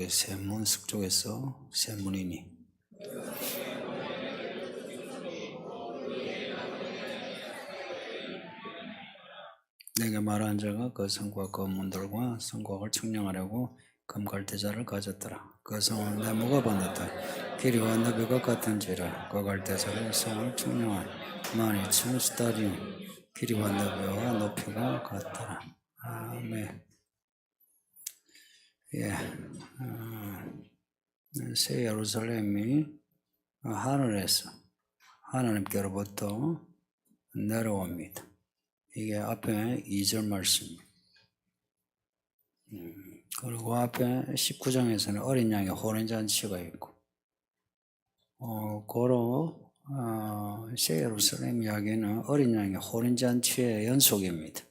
세문 숙쪽에서 세문이니 내게 말한 자가 그 성과 그 문들과 성곽을 청량하려고 금갈대자를 가졌더라. 그 성은 나무가 번졌다. 길이와 너비가 같은지라 그 갈대자를 성을 청량한 12,000 스타디움 길이와 너비와 높이가 같더라. 아멘. 새 예루살렘이 하늘에서 하나님께로부터 내려옵니다. 이게 앞에 2절 말씀입니다. 그리고 앞에 19장에서는 어린 양의 혼인잔치가 있고, 고로 새 예루살렘 이야기는 어린 양의 혼인잔치의 연속입니다.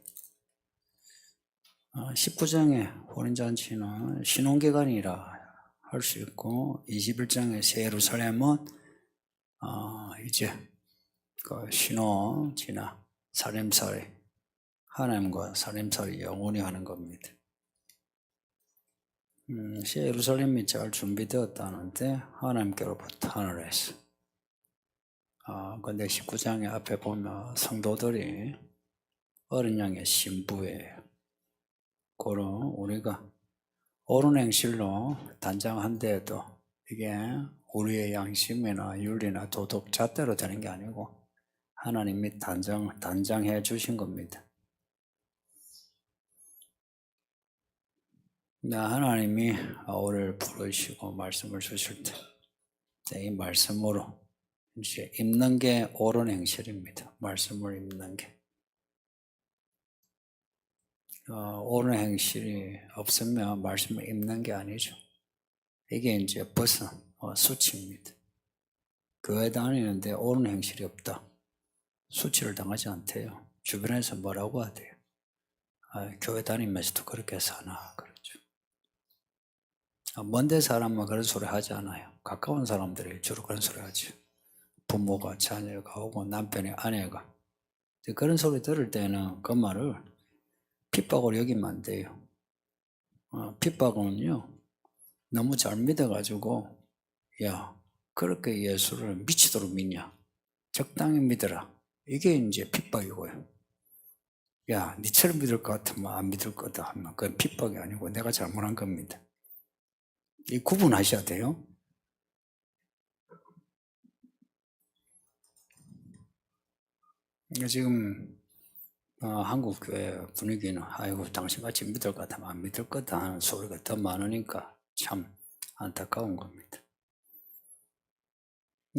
19장의 혼인잔치는 신혼기간이라 할 수 있고, 21장의 새 예루살렘은 이제 그 신혼 지나 살림살이 하나님과 살림살이 영원히 하는 겁니다. 새 예루살렘이 잘 준비되었다는데 하나님께로부터 하늘에서. 근데 19장의 앞에 보면 성도들이 어린 양의 신부예요. 그럼 우리가 옳은 행실로 단장한 데에도 이게 우리의 양심이나 윤리나 도덕 잣대로 되는 게 아니고 하나님이 단장해 주신 겁니다. 하나님이 우리를 부르시고 말씀을 주실 때 이 말씀으로 이제 입는 게 옳은 행실입니다. 말씀을 입는 게. 옳은 행실이 없으면 말씀을 입는 게 아니죠. 이게 이제 벗은 수치입니다. 교회 다니는데 옳은 행실이 없다. 수치를 당하지 않대요. 주변에서 뭐라고 하대요. 교회 다니면서도 그렇게 사나 그러죠. 먼데 사람은 그런 소리 하지 않아요. 가까운 사람들이 주로 그런 소리 하죠. 부모가 자녀가 오고 남편이 아내가. 그런 소리 들을 때는 그 말을 핍박으로 여기면 안 돼요. 핍박은요 너무 잘 믿어가지고 야 그렇게 예수를 미치도록 믿냐. 적당히 믿어라. 이게 이제 핍박이고요. 야 니처럼 믿을 것 같으면 안 믿을 거다 하면 그건 핍박이 아니고 내가 잘못한 겁니다. 이 구분하셔야 돼요. 지금 한국 교회 분위기는 아이고 당신같이 믿을 것 같으면 안 믿을 거다 하는 소리가 더 많으니까 참 안타까운 겁니다.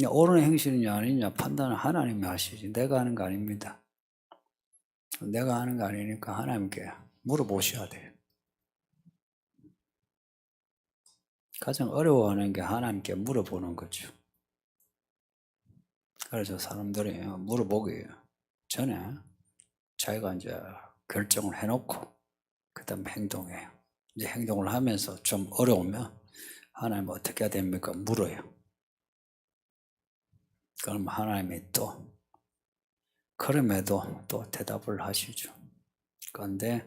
옳은 행실이냐 아니냐 판단은 하나님이 하시지 내가 하는 거 아닙니다. 내가 하는 거 아니니까 하나님께 물어보셔야 돼요. 가장 어려워하는 게 하나님께 물어보는 거죠. 그래서 사람들이 물어보기 전에 자기가 이제 결정을 해놓고 그 다음에 행동해요. 이제 행동을 하면서 좀 어려우면 하나님 어떻게 해야 됩니까? 물어요. 그럼 하나님이 또 그럼에도 또 대답을 하시죠. 그런데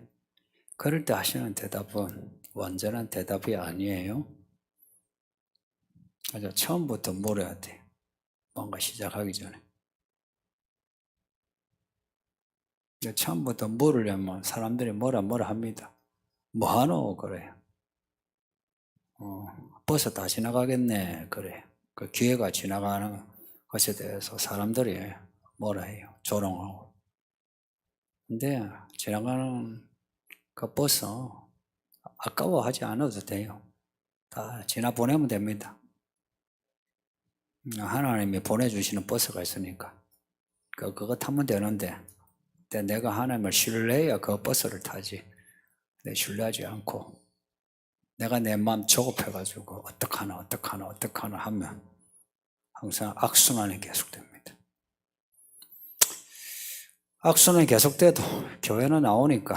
그럴 때 하시는 대답은 완전한 대답이 아니에요. 그래서 처음부터 물어야 돼. 뭔가 시작하기 전에. 처음부터 물으려면 사람들이 뭐라 합니다. 뭐하노? 그래요. 벌써 다 지나가겠네. 그래. 그 기회가 지나가는 것에 대해서 사람들이 뭐라 해요. 조롱하고. 근데 지나가는 그 버스 아까워하지 않아도 돼요. 다 지나보내면 됩니다. 하나님이 보내주시는 버스가 있으니까 그거 타면 되는데 내가 하나님을 신뢰해야 그 버스를 타지. 내 신뢰하지 않고 내가 내 마음 조급해가지고 어떡하나 하면 항상 악순환이 계속됩니다. 악순환이 계속돼도 교회는 나오니까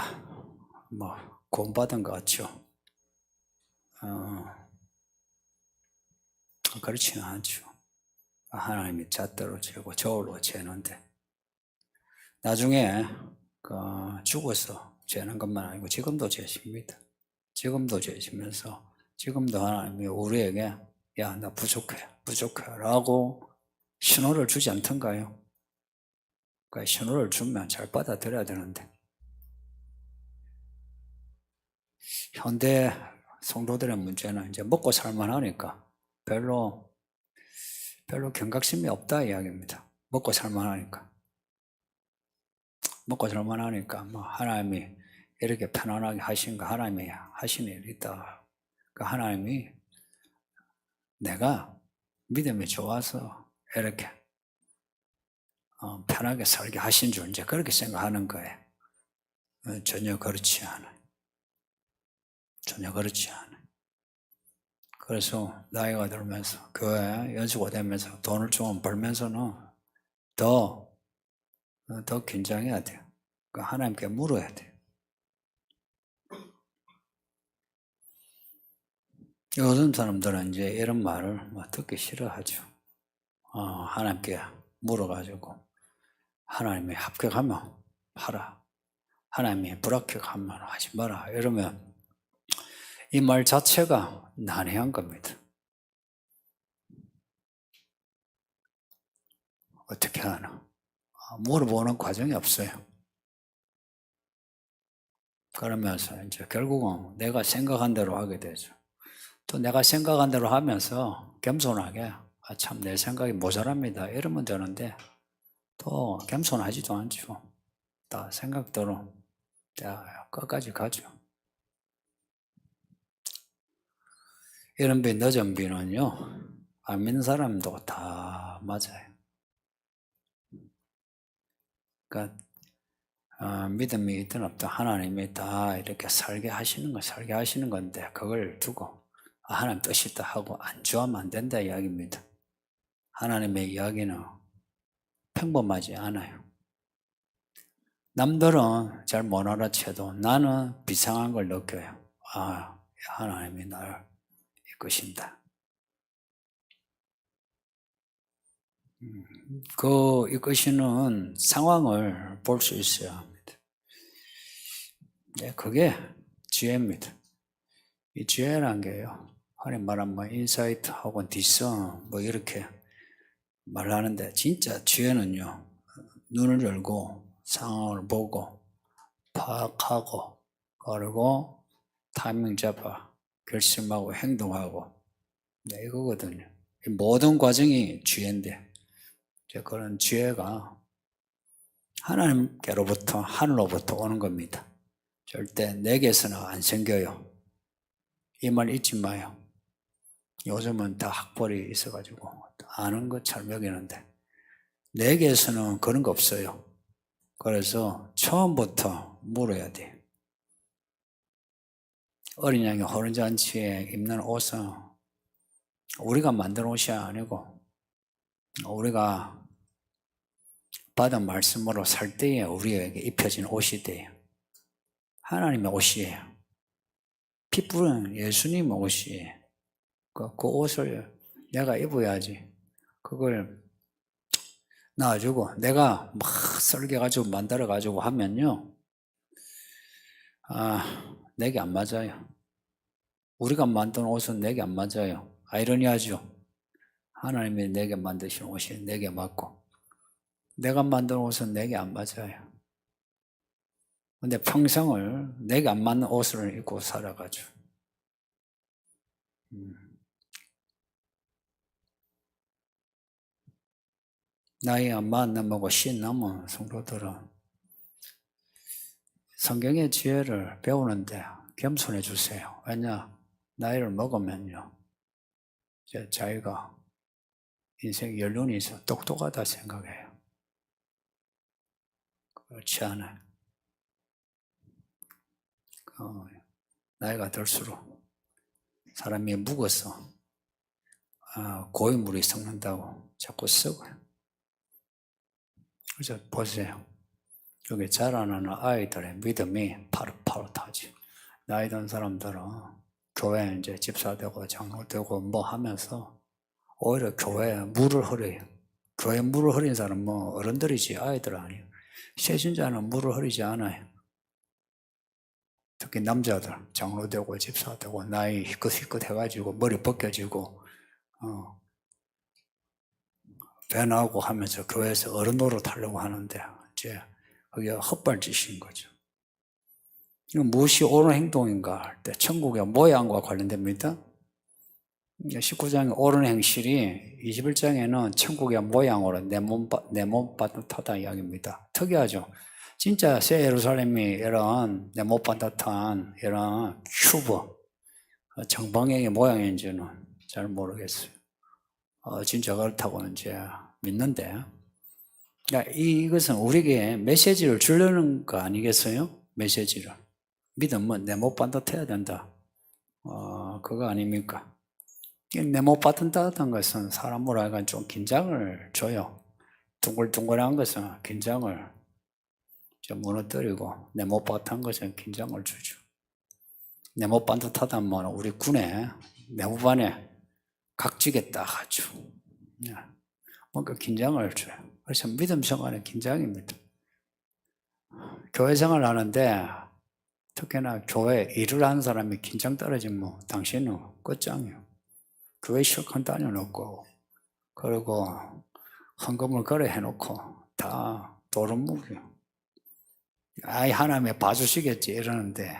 뭐 구원받은 것 같죠. 그렇지는 않죠. 하나님이 잣대로 재고 저울로 재는데 나중에 죽어서 재는 것만 아니고 지금도 재십니다. 지금도 재시면서 지금도 하나님이 우리에게 야, 나 부족해 라고 신호를 주지 않던가요? 그러니까 신호를 주면 잘 받아들여야 되는데 현대 성도들의 문제는 이제 먹고 살만하니까 별로 경각심이 없다 이야기입니다. 먹고 살만하니까 뭐 하나님이 이렇게 편안하게 하신 거 하나님이 하신 일이 있다. 그 하나님이 내가 믿음이 좋아서 이렇게 편하게 살게 하신 줄 이제 그렇게 생각하는 거예요. 전혀 그렇지 않아요. 그래서 나이가 들면서 교회 연수가 되면서 돈을 좀 벌면서는 더 긴장해야 돼요. 하나님께 물어야 돼요. 요즘 사람들은 이제 이런 말을 듣기 싫어하죠. 하나님께 물어가지고 하나님이 합격하면 하라. 하나님이 불합격하면 하지 마라. 이러면 이 말 자체가 난해한 겁니다. 어떻게 하나? 물어보는 과정이 없어요. 그러면서 이제 결국은 내가 생각한 대로 하게 되죠. 또 내가 생각한 대로 하면서 겸손하게 참 내 생각이 모자랍니다. 이러면 되는데 또 겸손하지도 않죠. 다 생각대로 끝까지 가죠. 이런 비, 늦은 비는요, 안 믿는 사람도 다 맞아요. 그러니까 믿음이 있든 없든 하나님이 다 이렇게 살게 하시는 건데 그걸 두고 하나님 뜻이 있다 하고 안주하면 안 된다 이야기입니다. 하나님의 이야기는 평범하지 않아요. 남들은 잘 못 알아채도 나는 비상한 걸 느껴요. 하나님이 나를 이끄신다. 그 이끄시는 상황을 볼 수 있어야 합니다. 네, 그게 지혜입니다. 이 지혜란 게요. 흔히 말하면 인사이트 혹은 디선 이렇게 말하는데 진짜 지혜는요. 눈을 열고 상황을 보고 파악하고 그리고 타이밍 잡아 결심하고 행동하고 이거거든요. 모든 과정이 지혜인데 그런 지혜가 하나님께로부터 하늘로부터 오는 겁니다. 절대 내게서는 안 생겨요. 이 말 잊지 마요. 요즘은 다 학벌이 있어가지고 아는 것처럼 여기는데 내게서는 그런 거 없어요. 그래서 처음부터 물어야 돼. 어린 양이 호른잔치에 입는 옷은 우리가 만든 옷이 아니고 우리가 받은 말씀으로 살 때에 우리에게 입혀진 옷이 돼요. 하나님의 옷이에요. 피 뿌린 예수님의 옷이에요. 그 옷을 내가 입어야지. 그걸 놔주고 내가 막 설계가지고 만들어가지고 하면요. 내게 안 맞아요. 우리가 만든 옷은 내게 안 맞아요. 아이러니하죠. 하나님이 내게 만드신 옷이 내게 맞고 내가 만든 옷은 내게 안 맞아요. 근데 평생을 내게 안 맞는 옷을 입고 살아가죠. 나이가 40 넘고 50 넘은 성도들은 성경의 지혜를 배우는데 겸손해 주세요. 왜냐? 나이를 먹으면요. 이제 자기가 인생 연륜이 있어 똑똑하다 생각해요. 그렇지 않아요. 나이가 들수록 사람이 묵어서 고인물이 썩는다고 자꾸 썩어요. 그래서 보세요. 여기 자라나는 아이들의 믿음이 파릇파릇하지. 나이 든 사람들은 교회 이제 집사되고 장로되고 하면서 오히려 교회에 물을 흐려요. 교회에 물을 흐린 사람은 어른들이지 아이들 아니에요. 세신자는 물을 흐리지 않아요. 특히 남자들 장로 되고 집사 되고 나이 희끗희끗 해가지고 머리 벗겨지고 배 나오고 하면서 교회에서 어른 노릇하려고 하는데 이제 그게 헛발짓인 거죠. 이건 무엇이 옳은 행동인가 할 때 천국의 모양과 관련됩니다. 19장의 옳은 행실이 21장에는 천국의 모양으로 내 몸 반듯하다 이야기입니다. 특이하죠. 진짜 새 예루살렘이 이런 내 몸 반듯한 이런 큐브 정방향의 모양인지는 잘 모르겠어요. 진짜 그렇다고는 이제 믿는데, 그러니까 이것은 우리에게 메시지를 주려는 거 아니겠어요? 메시지를. 믿음은 내 몸 반듯해야 된다. 그거 아닙니까? 내 몸 반듯한 것은 사람으로 하여금 좀 긴장을 줘요. 둥글둥글한 것은 긴장을 좀 무너뜨리고, 내 몸 반듯한 것은 긴장을 주죠. 내 몸 반듯하다면 우리 군에 내후반에 각지게 딱 하죠. 뭔가 긴장을 줘요. 그래서 믿음 생활은 긴장입니다. 교회 생활을 하는데 특히나 교회 일을 하는 사람이 긴장 떨어지면 당신은 끝장이에요. 교회 실컷 다녀놓고 그리고 헌금을 거래해놓고 다 도루묵이에요. 아이 하나님이 봐주시겠지 이러는데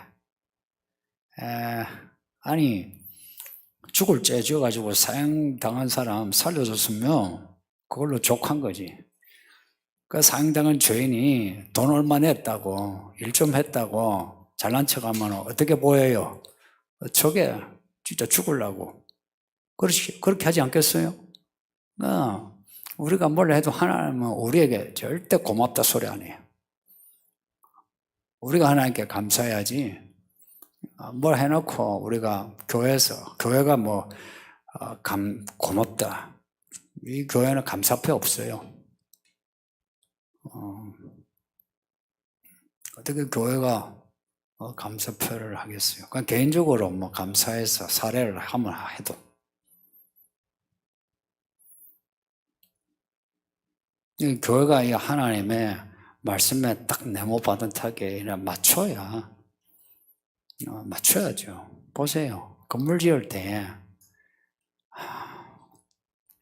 아니 죽을 죄 지어가지고 사형당한 사람 살려줬으면 그걸로 족한 거지. 그 사형당한 죄인이 돈 얼마 냈다고 일 좀 했다고 잘난 척하면 어떻게 보여요? 저게 진짜 죽으려고 그렇게 하지 않겠어요? 우리가 뭘 해도 하나님은 우리에게 절대 고맙다 소리 안 해요. 우리가 하나님께 감사해야지 뭘 해놓고 우리가 교회가 뭐 고맙다. 이 교회는 감사표 없어요. 어떻게 교회가 감사표를 하겠어요? 그냥 개인적으로 뭐 감사해서 사례를 하면 해도. 이 교회가 이 하나님의 말씀에 딱 네모 반듯하게 맞춰야죠. 보세요. 건물 지을 때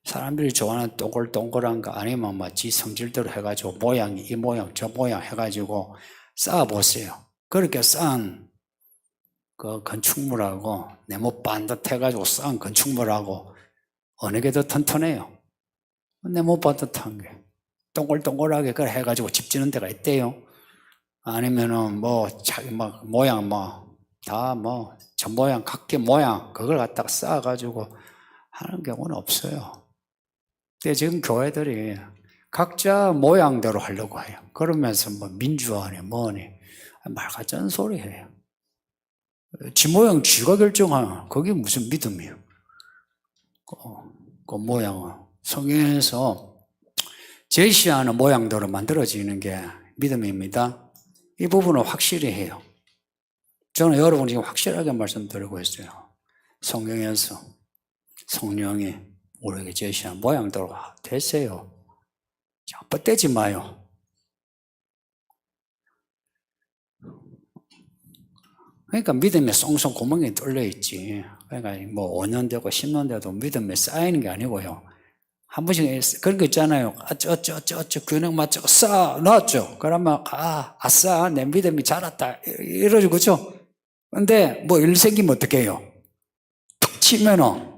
사람들이 좋아하는 동글동글한 거 아니면 지 성질대로 해가지고 모양이 이 모양 저 모양 해가지고 쌓아보세요. 그렇게 쌓은 그 건축물하고 네모 반듯해가지고 쌓은 건축물하고 어느 게 더 튼튼해요? 네모 반듯한 게. 동글동글하게 그걸 해가지고 집 짓는 데가 있대요. 아니면은 자기 모양 저 모양 각기 모양 그걸 갖다가 쌓아가지고 하는 경우는 없어요. 근데 지금 교회들이 각자 모양대로 하려고 해요. 그러면서 민주화니 뭐니 말 같지 않은 소리 해요. 지 모양 지가 결정하는 그게 무슨 믿음이에요? 그 모양은 성경에서 제시하는 모양대로 만들어지는 게 믿음입니다. 이 부분은 확실히 해요. 저는 여러분 지금 확실하게 말씀드리고 있어요. 성경에서 성령이 우리에게 제시한 모양대로 되세요. 뻗대지 마요. 그러니까 믿음에 송송 구멍이 뚫려 있지. 그러니까 5년 되고 10년 돼도 믿음에 쌓이는 게 아니고요. 한 번씩 그런 거 있잖아요. 균형 맞춰 쌓아놨죠. 그러면 아싸 내 믿음이 자랐다 이러죠. 그렇죠? 근데 일 생기면 어떻게 해요? 툭 치면은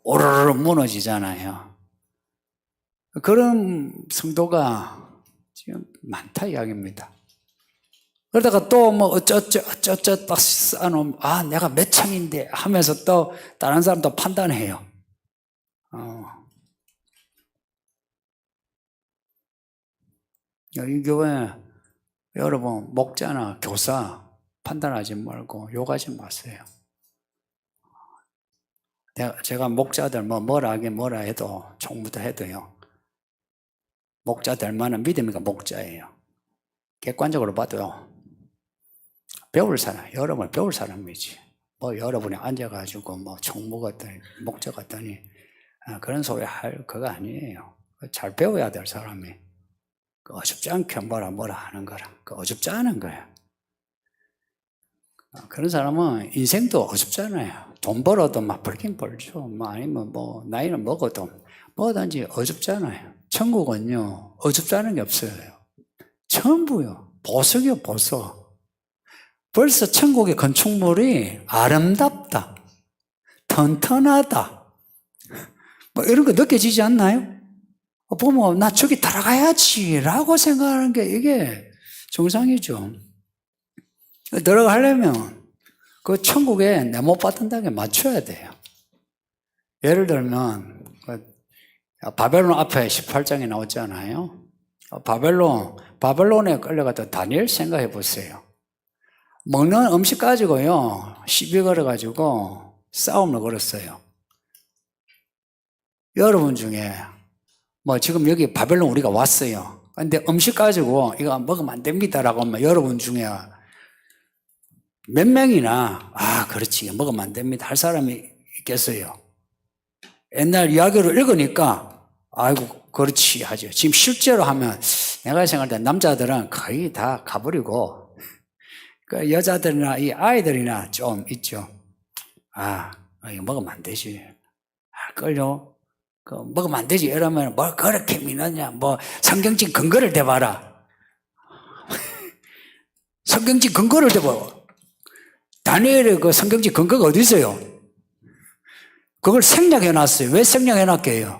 오르르 무너지잖아요. 그런 성도가 지금 많다 이야기입니다. 그러다가 또 어쩌 딱 쌓아놓으면 내가 몇 창인데 하면서 또 다른 사람도 판단해요. 이 교회 여러분 목자나 교사 판단하지 말고 욕하지 마세요. 제가 목자들 뭐라 하긴 뭐라 해도 총무도 해도요. 목자들만은 믿음이가 목자예요. 객관적으로 봐도요. 배울 사람, 여러분 배울 사람이지. 여러분이 앉아가지고 총무 같더니 목자 같더니 그런 소리 할 그거 아니에요. 잘 배워야 될 사람이. 어줍지 않게 뭐라 하는 거라. 어줍지 않은 거야. 그런 사람은 인생도 어줍잖아요. 돈 벌어도 막 벌긴 벌죠. 뭐 아니면 뭐 나이는 먹어도 뭐든지 어줍잖아요. 천국은요 어줍다는 게 없어요. 전부요 보석이요 보석. 벌써 천국의 건축물이 아름답다, 튼튼하다, 뭐 이런 거 느껴지지 않나요? 보면 나 저기 들어가야지라고 생각하는 게 이게 정상이죠. 들어가려면 그 천국에 내 못 받는다는 게 맞춰야 돼요. 예를 들면 바벨론 앞에 18장에 나오잖아요. 바벨론에 끌려갔던 다니엘 생각해 보세요. 먹는 음식 가지고요 시비 걸어가지고 싸움을 걸었어요. 여러분 중에 뭐 지금 여기 바벨론 우리가 왔어요. 근데 음식 가지고 이거 먹으면 안 됩니다라고 하면 여러분 중에 몇 명이나 그렇지 먹으면 안 됩니다 할 사람이 있겠어요? 옛날 이야기를 읽으니까 아이고 그렇지 하죠. 지금 실제로 하면 내가 생각할 때 남자들은 거의 다 가버리고 그 여자들이나 이 아이들이나 좀 있죠. 이거 먹으면 안 되지. 끌려. 먹으면 안 되지. 이러면 뭘 그렇게 믿느냐. 뭐 성경책 근거를 대봐라. 성경책 근거를 대봐. 다니엘의 그 성경책 근거가 어디 있어요? 그걸 생략해 놨어요. 왜 생략해 놨게요?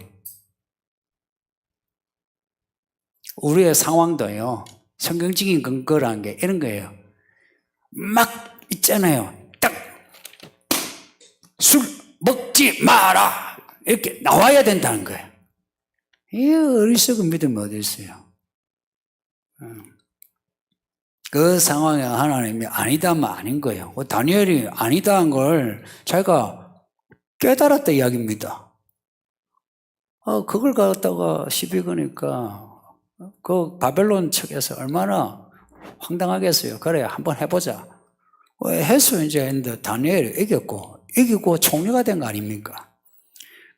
우리의 상황도요 성경적인 근거라는 게 이런 거예요. 막 있잖아요. 딱 술 먹지 마라 이렇게 나와야 된다는 거예요. 이 어리석은 믿음이 어디 있어요? 그 상황에 하나님이 아니다면 아닌 거예요. 다니엘이 아니다는 걸 자기가 깨달았다 이야기입니다. 그걸 갖다가 시비 거니까 그 바벨론 측에서 얼마나 황당하겠어요. 그래 한번 해보자. 해서 이제 했는데 다니엘이 이기고 총리가 된 거 아닙니까?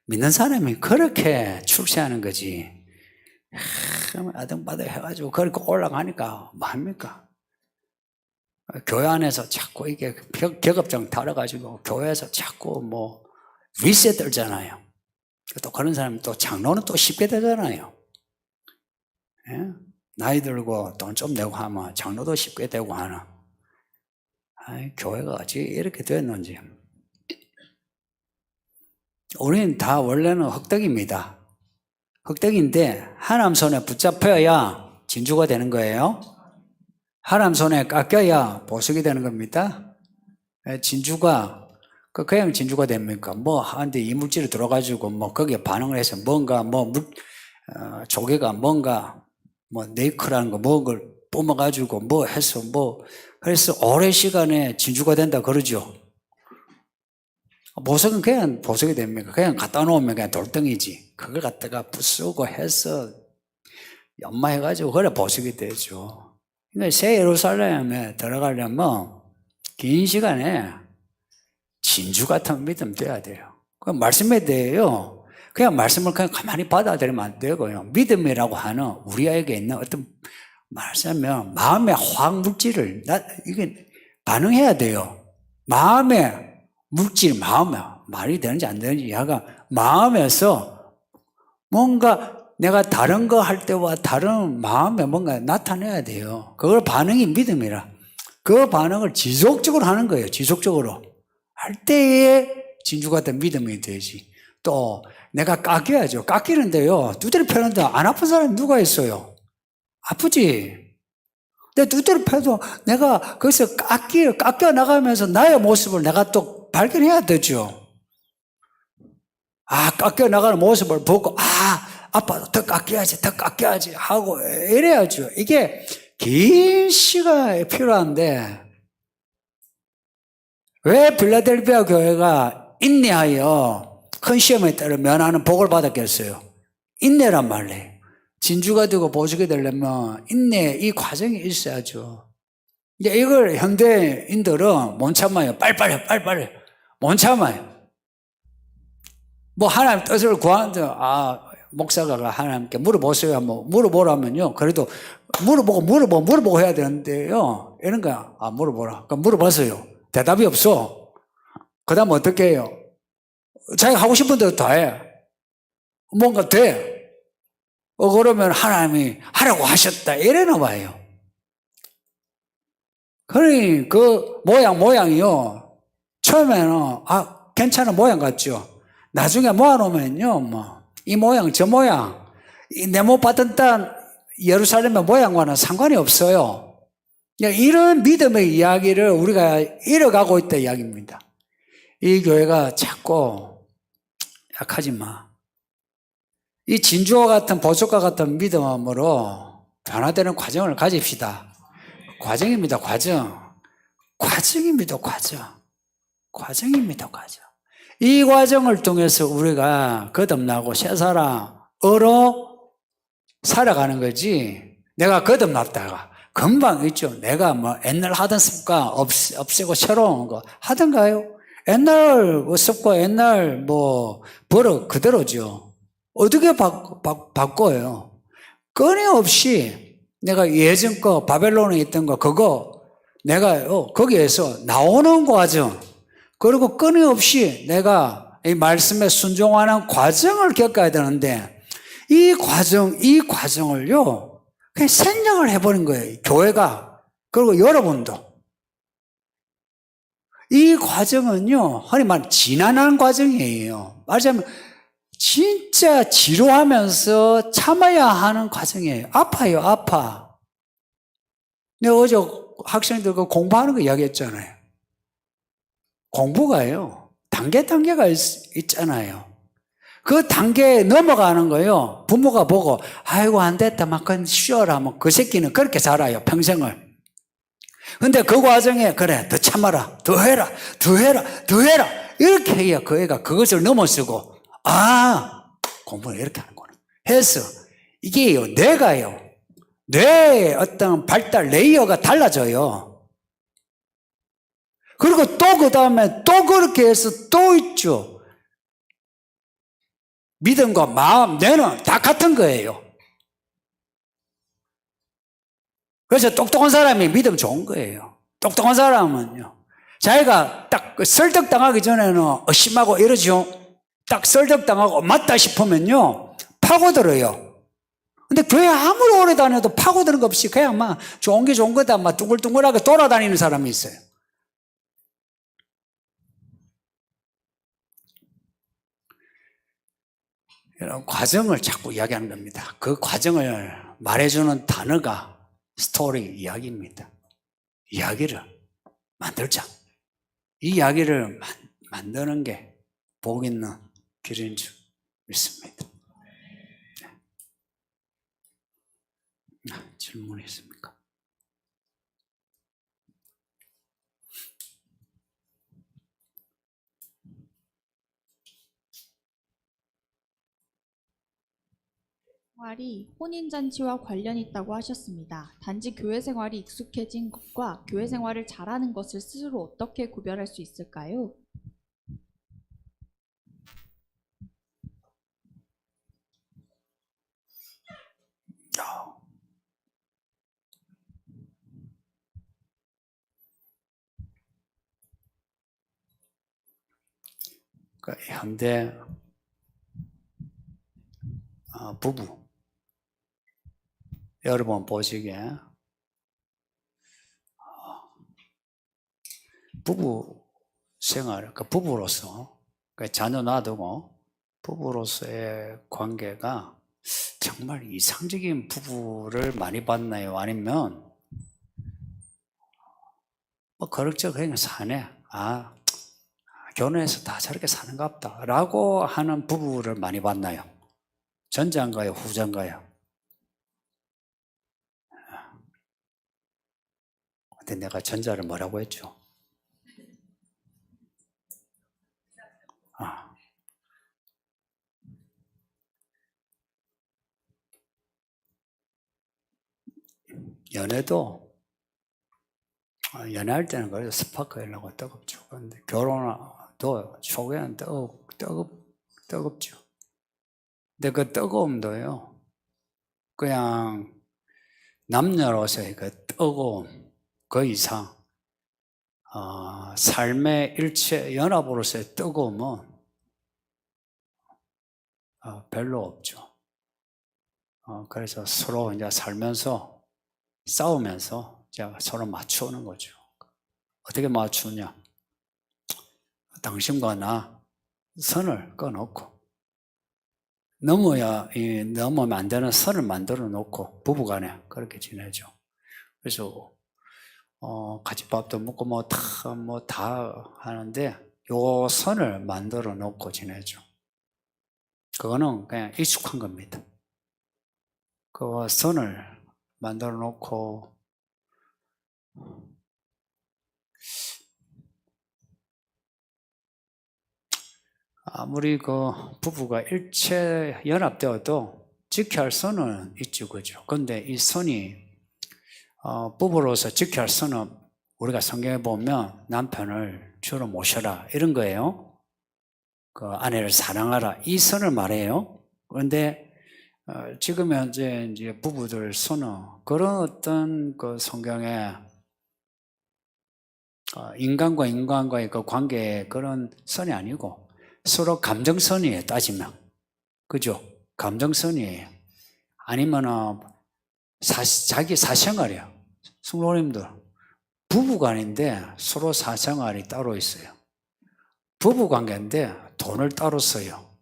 믿는 사람이 그렇게 출세하는 거지. 아등바등 해가지고 그렇게 올라가니까 뭐합니까? 교회 안에서 자꾸 이게 격업증 달아가지고 교회에서 자꾸 뭐 리셋 들잖아요. 또 그런 사람이 또 장로는 또 쉽게 되잖아요. 예? 나이 들고 돈 좀 내고 하면 장로도 쉽게 되고 하나. 교회가 어찌 이렇게 됐는지. 우리는 다 원래는 흑덕입니다. 흑덕인데 하나님 손에 붙잡혀야 진주가 되는 거예요. 하나님 손에 깎여야 보석이 되는 겁니다. 진주가 그냥 진주가 됩니까? 뭐 하는데 이물질이 들어가지고 뭐 거기에 반응을 해서 뭔가 조개가 뭔가 뭐 네이크라는 거 뭐를 뿜어가지고 뭐 해서 그래서 오랜 시간에 진주가 된다 그러죠. 보석은 그냥 보석이 됩니까? 그냥 갖다 놓으면 그냥 돌덩이지. 그걸 갖다가 부수고 해서 연마해가지고 그래 보석이 되죠. 그러니까 새 예루살렘에 들어가려면 긴 시간에 진주 같은 믿음 돼야 돼요. 그 말씀에 대해요. 그냥 말씀을 그냥 가만히 받아들이면 안 되고요. 믿음이라고 하는 우리에게 있는 어떤 말하자면 마음의 화학 물질을 이게 반응해야 돼요. 마음의 물질, 말이 되는지 안 되는지 야가 마음에서 뭔가 내가 다른 거 할 때와 다른 마음에 뭔가 나타내야 돼요. 그걸 반응이 믿음이라. 그 반응을 지속적으로 하는 거예요. 지속적으로. 할 때에 진주 같은 믿음이 되지. 또 내가 깎여야죠. 깎이는데요. 두드려 패는데 안 아픈 사람이 누가 있어요? 아프지. 근데 두드려 패도 내가 거기서 깎여 나가면서 나의 모습을 내가 또 발견해야 되죠. 깎여 나가는 모습을 보고 아빠 더 깎여야지 하고 이래야죠. 이게 긴 시간이 필요한데 왜 빌라델피아 교회가 인내하여 큰 시험에 따라 면하는 복을 받았겠어요? 인내란 말이에요. 진주가 되고 보석이 되려면 인내 이 과정이 있어야죠. 이제 이걸 현대인들은 못 참아요. 빨리빨리 못 참아요. 뭐 하나님 뜻을 구하는데 목사가 하나님께 물어보세요. 뭐 물어보라면요. 그래도 물어보고 해야 되는데요. 이런 거야. 물어보라. 그럼 물어봤어요. 대답이 없어. 그 다음 어떻게 해요? 자기가 하고 싶은 대로 다 해. 뭔가 돼. 그러면 하나님이 하라고 하셨다. 이래나 봐요. 그러니 그 모양이요. 처음에는 괜찮은 모양 같죠. 나중에 모아놓으면요, 이 모양 저 모양 내 못 받던 땅 예루살렘의 모양과는 상관이 없어요. 이런 믿음의 이야기를 우리가 잃어가고 있다 이야기입니다. 이 교회가 자꾸 약하지 마. 이 진주와 같은 보석과 같은 믿음으로 변화되는 과정을 가집시다. 과정입니다. 과정입니다. 이 과정을 통해서 우리가 거듭나고 새 사람으로 살아가는 거지. 내가 거듭났다가 금방 있죠. 내가 옛날 하던 습관 없애고 새로운 거 하던가요? 옛날 습관, 옛날 버릇 그대로죠. 어떻게 바꿔요? 끊임없이 내가 예전 거, 바벨론에 있던 거, 그거 내가 거기에서 나오는 과정, 그리고 끊임없이 내가 이 말씀에 순종하는 과정을 겪어야 되는데, 이 과정을요, 그냥 생략을 해버린 거예요. 교회가. 그리고 여러분도. 이 과정은요, 흔히 말하면 지난한 과정이에요. 말하자면, 진짜 지루하면서 참아야 하는 과정이에요. 아파요, 아파. 내가 어제 학생들 공부하는 거 이야기했잖아요. 공부가요, 단계가 있잖아요. 그 단계에 넘어가는 거요, 부모가 보고, 아이고, 안 됐다, 막, 쉬어라. 하면 그 새끼는 그렇게 자라요, 평생을. 근데 그 과정에, 그래, 더 참아라, 더 해라. 이렇게 해야 그 애가 그것을 넘어서고, 공부는 이렇게 하는구나. 해서, 이게요, 뇌의 어떤 발달 레이어가 달라져요. 그리고 또 그 다음에 또 그렇게 해서 또 있죠. 믿음과 마음, 뇌는 다 같은 거예요. 그래서 똑똑한 사람이 믿음 좋은 거예요. 똑똑한 사람은요, 자기가 딱 설득당하기 전에는 의심하고 이러죠. 딱 설득당하고 맞다 싶으면요, 파고들어요. 근데 교회 아무리 오래 다녀도 파고드는 거 없이 그냥 좋은 게 좋은 거다, 둥글둥글하게 돌아다니는 사람이 있어요. 이런 과정을 자꾸 이야기하는 겁니다. 그 과정을 말해주는 단어가 스토리 이야기입니다. 이야기를 만들자. 이 이야기를 만드는 게 복 있는 길인 줄 믿습니다. 질문이 있습니까? 생활이 혼인잔치와 관련이 있다고 하셨습니다. 단지 교회 생활이 익숙해진 것과 교회 생활을 잘하는 것을 스스로 어떻게 구별할 수 있을까요? 현대 부부, 여러분 보시기에 부부 생활, 부부로서 자녀 놔두고 부부로서의 관계가 정말 이상적인 부부를 많이 봤나요? 아니면 그럭저럭 그냥 사네. 결혼해서 다 저렇게 사는가 보다 라고 하는 부부를 많이 봤나요? 전자인가요? 후자인가요? 근데 내가 전자를 뭐라고 했죠? 연애도 연애할 때는 그래도 스파크 하려고 뜨겁죠. 그런데 결혼도 초기에는 뜨겁죠. 근데 그 뜨거움도요, 그냥 남녀로서의 그 뜨거움, 그 이상 삶의 일체 연합으로서의 뜨거움은 별로 없죠. 그래서 서로 이제 살면서 싸우면서 이제 서로 맞추는 거죠. 어떻게 맞추냐? 당신과 나 선을 꺼놓고 넘으면 안 되는 선을 만들어 놓고 부부간에 그렇게 지내죠. 그래서 같이 밥도 먹고 뭐 다 하는데 요 선을 만들어 놓고 지내죠. 그거는 그냥 익숙한 겁니다. 그 선을 만들어 놓고 아무리 그 부부가 일체 연합되어도 지켜야 할 선은 있죠, 그죠? 근데 이 선이 부부로서 지켜야 할 선은 우리가 성경에 보면 남편을 주로 모셔라 이런 거예요. 그 아내를 사랑하라 이 선을 말해요. 그런데 지금 현재 이제 부부들 선은 그런 어떤 그 성경에 인간과 인간과의 그 관계의 그런 선이 아니고 서로 감정선이에요, 따지면. 그죠? 감정선이에요. 아니면은 자기 사생활이야. 성도님들, 부부간인데 서로 사생활이 따로 있어요. 부부관계인데 돈을 따로 써요.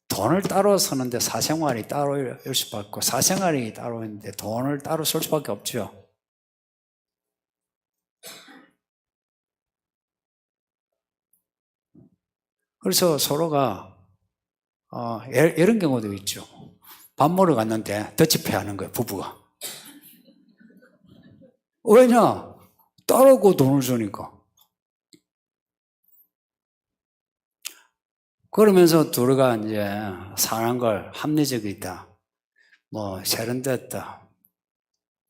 돈을 따로 쓰는데 사생활이 따로일 수밖에 없고 사생활이 따로 있는데 돈을 따로 쓸 수밖에 없죠. 그래서 서로가 이런 경우도 있죠. 밥 먹으러 갔는데 더치페이하는 거예요, 부부가. 왜냐? 따르고 돈을 주니까. 그러면서 둘이가 이제 사는 걸 합리적이다, 뭐 세련됐다.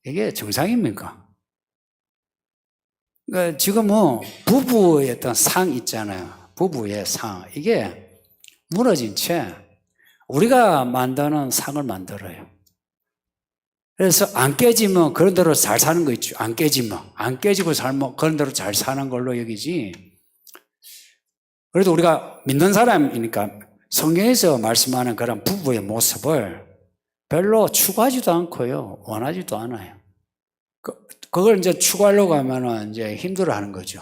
이게 정상입니까? 그러니까 지금은 부부의 어떤 상 있잖아요. 부부의 상. 이게 무너진 채 우리가 만드는 상을 만들어요. 그래서 안 깨지면 그런 대로 잘 사는 거 있죠. 안 깨지면. 안 깨지고 살면 그런 대로 잘 사는 걸로 여기지. 그래도 우리가 믿는 사람이니까 성경에서 말씀하는 그런 부부의 모습을 별로 추구하지도 않고요. 원하지도 않아요. 그걸 이제 추구하려고 하면은 이제 힘들어 하는 거죠.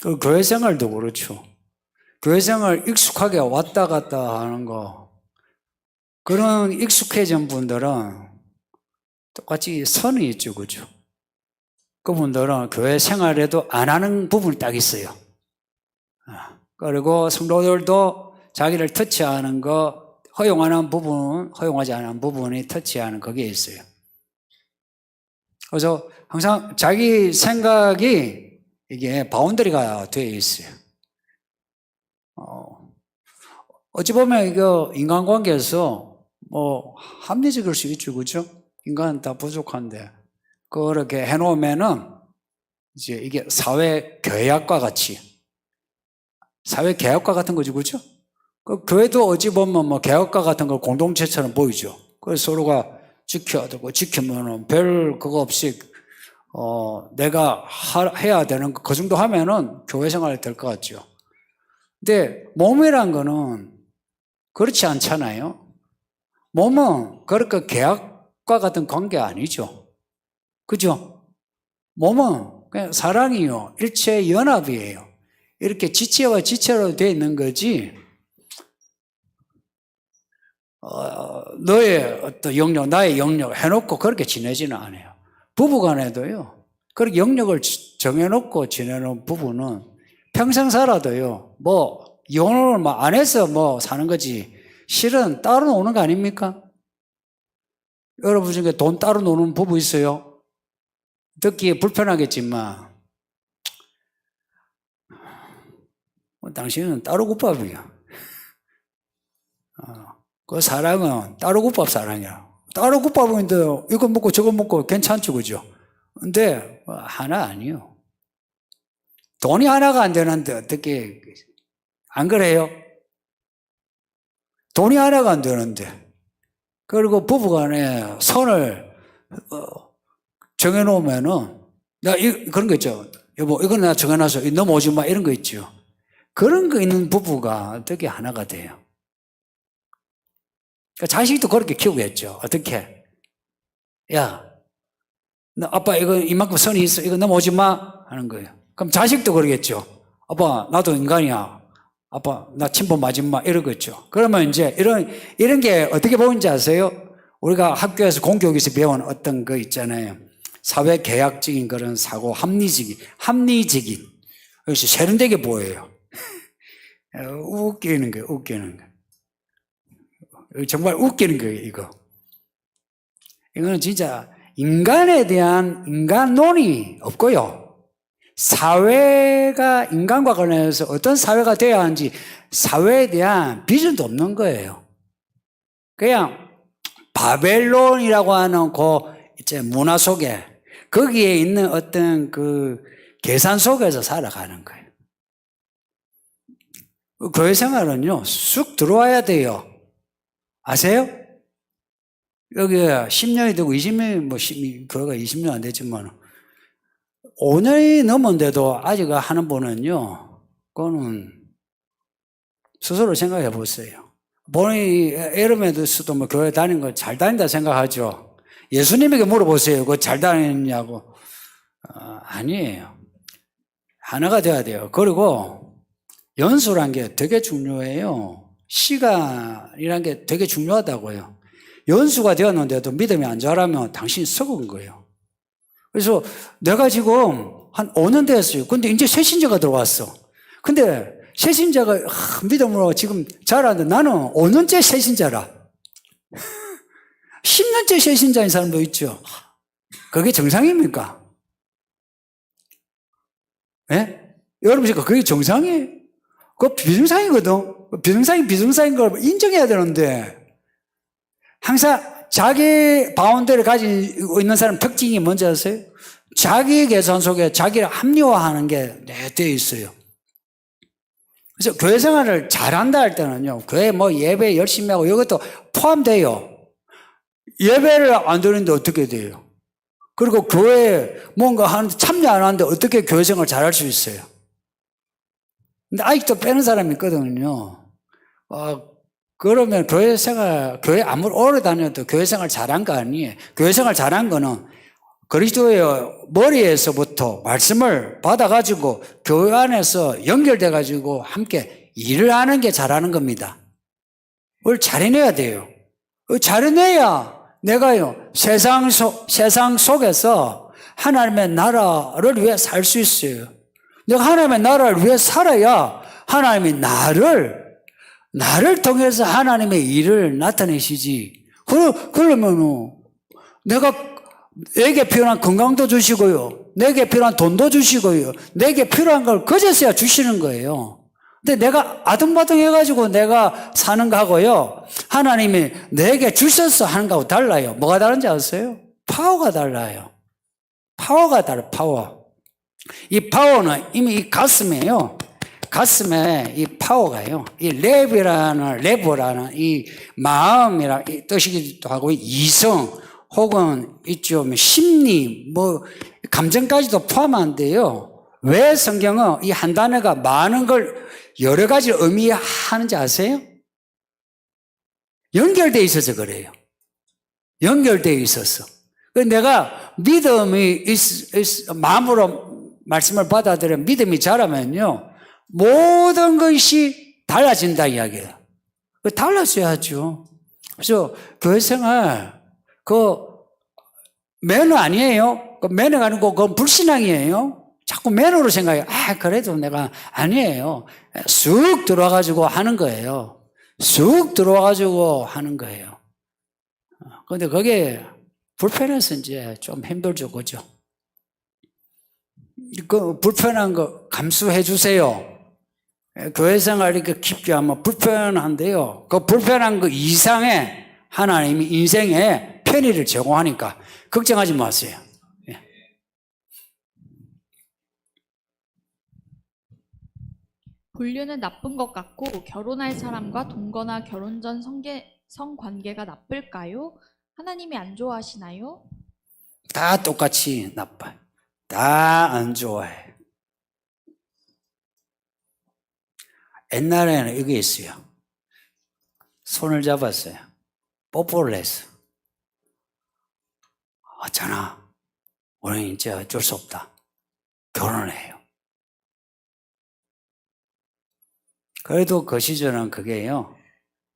그 교회 생활도 그렇죠. 교회 생활 익숙하게 왔다 갔다 하는 거, 그런 익숙해진 분들은 똑같이 선이 있죠, 그죠? 그분들은 교회 생활에도 안 하는 부분이 딱 있어요. 그리고 성도들도 자기를 터치하는 거, 허용하는 부분, 허용하지 않은 부분이 터치하는 그게 있어요. 그래서 항상 자기 생각이 이게 바운더리가 되어 있어요. 어찌 보면 이거 인간관계에서 뭐 합리적일 수 있죠, 그죠? 인간은 다 부족한데 그렇게 해놓으면은 이제 이게 사회교약과 같이 사회개혁과 같은 거죠, 그죠? 그 교회도 어찌 보면 뭐 개혁과 같은 걸 공동체처럼 보이죠. 그래서 서로가 지켜야 되고 지키면은 별 그거 없이 내가 해야 되는 그 정도 하면은 교회 생활이 될 것 같죠. 근데 몸이란 거는 그렇지 않잖아요. 몸은 그렇게 계약과 같은 관계 아니죠. 그죠? 몸은 그냥 사랑이요. 일체 연합이에요. 이렇게 지체와 지체로 되어 있는 거지, 너의 어떤 영역, 나의 영역 해놓고 그렇게 지내지는 않아요. 부부 간에도요, 그렇게 영역을 정해놓고 지내는 부부는 평생 살아도요, 뭐, 이혼을 뭐 안 해서 뭐 사는 거지, 실은 따로 노는 거 아닙니까? 여러분 중에 돈 따로 노는 부부 있어요? 듣기에 불편하겠지만, 당신은 따로 국밥이야. 그 사랑은 따로 국밥 사랑이야. 따로 국밥인데 이거 먹고 저거 먹고 괜찮죠, 그죠? 근데 하나 아니요. 돈이 하나가 안 되는데 어떻게, 안 그래요? 돈이 하나가 안 되는데 그리고 부부간에 선을 정해놓으면은 그런 거 있죠. 여보, 이건 내가 정해놔서 넘어오지 마 이런 거 있죠. 그런 거 있는 부부가 어떻게 하나가 돼요? 그러니까 자식도 그렇게 키우겠죠. 어떻게? 야, 너 아빠 이거 이만큼 선이 있어. 이거 넘어오지 마 하는 거예요. 그럼 자식도 그러겠죠. 아빠 나도 인간이야. 아빠 나 침범하지 마 이러겠죠. 그러면 이제 이런 게 어떻게 보는지 아세요? 우리가 학교에서 공교육에서 배운 어떤 거 있잖아요. 사회 계약적인 그런 사고, 합리적인 역시 세련되게 보여요. 웃기는 거예요. 정말 웃기는 거예요. 이거는 진짜 인간에 대한 인간론이 없고요. 사회가 인간과 관련해서 어떤 사회가 되어야 하는지 사회에 대한 비전도 없는 거예요. 그냥 바벨론이라고 하는 그 이제 문화 속에 거기에 있는 어떤 그 계산 속에서 살아가는 거예요. 교회 생활은요, 쑥 들어와야 돼요. 아세요? 여기 10년이 되고 20년, 교회가 20년 안 됐지만 5년이 넘었는데도 아직 하는 분은요, 그거는 스스로 생각해 보세요. 본인이 에르메드스도 뭐 교회 다닌 거 잘 다닌다 생각하죠. 예수님에게 물어보세요. 그거 잘 다니냐고. 아니에요. 하나가 돼야 돼요. 그리고 연수란 게 되게 중요해요. 시간이란 게 되게 중요하다고요. 연수가 되었는데도 믿음이 안 자라면 당신이 썩은 거예요. 그래서 내가 지금 한 5년 됐어요. 근데 이제 새신자가 들어왔어. 근데 새신자가 믿음으로 지금 자라는데 나는 5년째 새신자라. 10년째 새신자인 사람도 있죠. 그게 정상입니까? 예? 여러분, 그게 정상이에요? 그거 비정상이거든. 비정상인 걸 인정해야 되는데, 항상 자기 바운더를 가지고 있는 사람 특징이 뭔지 아세요? 자기 계산 속에 자기를 합리화하는 게 되어 있어요. 그래서 교회 생활을 잘한다 할 때는요, 교회 뭐 예배 열심히 하고 이것도 포함돼요. 예배를 안 드리는데 어떻게 돼요? 그리고 교회에 뭔가 하는데 참여 안 하는데 어떻게 교회 생활 잘할 수 있어요? 근데 아직도 빼는 사람이 있거든요. 그러면 교회 아무리 오래 다녀도 교회 생활 잘한 거 아니에요. 교회 생활 잘한 거는 그리스도의 머리에서부터 말씀을 받아가지고 교회 안에서 연결돼가지고 함께 일을 하는 게 잘하는 겁니다. 그걸 잘해내야 돼요. 잘해내야 내가요, 세상 속에서 하나님의 나라를 위해 살 수 있어요. 내가 하나님의 나라를 위해 살아야 하나님이 나를 통해서 하나님의 일을 나타내시지. 그러면 내게 필요한 건강도 주시고요. 내게 필요한 돈도 주시고요. 내게 필요한 걸 그제서야 주시는 거예요. 근데 내가 아등바등 해가지고 내가 사는 거하고요. 하나님이 내게 주셔서 하는 거하고 달라요. 뭐가 다른지 아세요? 파워가 달라요. 파워가 달라요. 파워. 이 파워는 이미 이 가슴에요. 가슴에 이 파워가요. 이 레브라는 이 마음이라 이 뜻이기도 하고 이성 혹은 이좀 심리 뭐 감정까지도 포함한데요. 왜 성경은 이 한 단어가 많은 걸 여러 가지 의미하는지 아세요? 연결되어 있어서 그래요. 연결되어 있어서. 내가 믿음이 마음으로 말씀을 받아들여 믿음이 자라면요. 모든 것이 달라진다 이야기예요. 달라져야죠. 그래서 교회 생활, 매너 아니에요. 매너가 아니고 그건 불신앙이에요. 자꾸 매너로 생각해요. 그래도 내가 아니에요. 쑥 들어와가지고 하는 거예요. 쑥 들어와가지고 하는 거예요. 그런데 그게 불편해서 이제 좀 힘들죠. 그죠? 그 불편한 거 감수해 주세요. 교회 생활 이렇게 깊게 하면 불편한데요. 그 불편한 거 이상의 하나님이 인생에 편의를 제공하니까 걱정하지 마세요. 불륜은 나쁜 것 같고 결혼할 사람과 동거나 결혼 전 성관계가 나쁠까요? 하나님이 안 좋아하시나요? 다 똑같이 나빠요. 다 안 좋아해. 옛날에는 이게 있어요. 손을 잡았어요. 뽀뽀를 했어. 어쩌나 우리는 이제 어쩔 수 없다. 결혼을 해요. 그래도 그 시절은 그게요,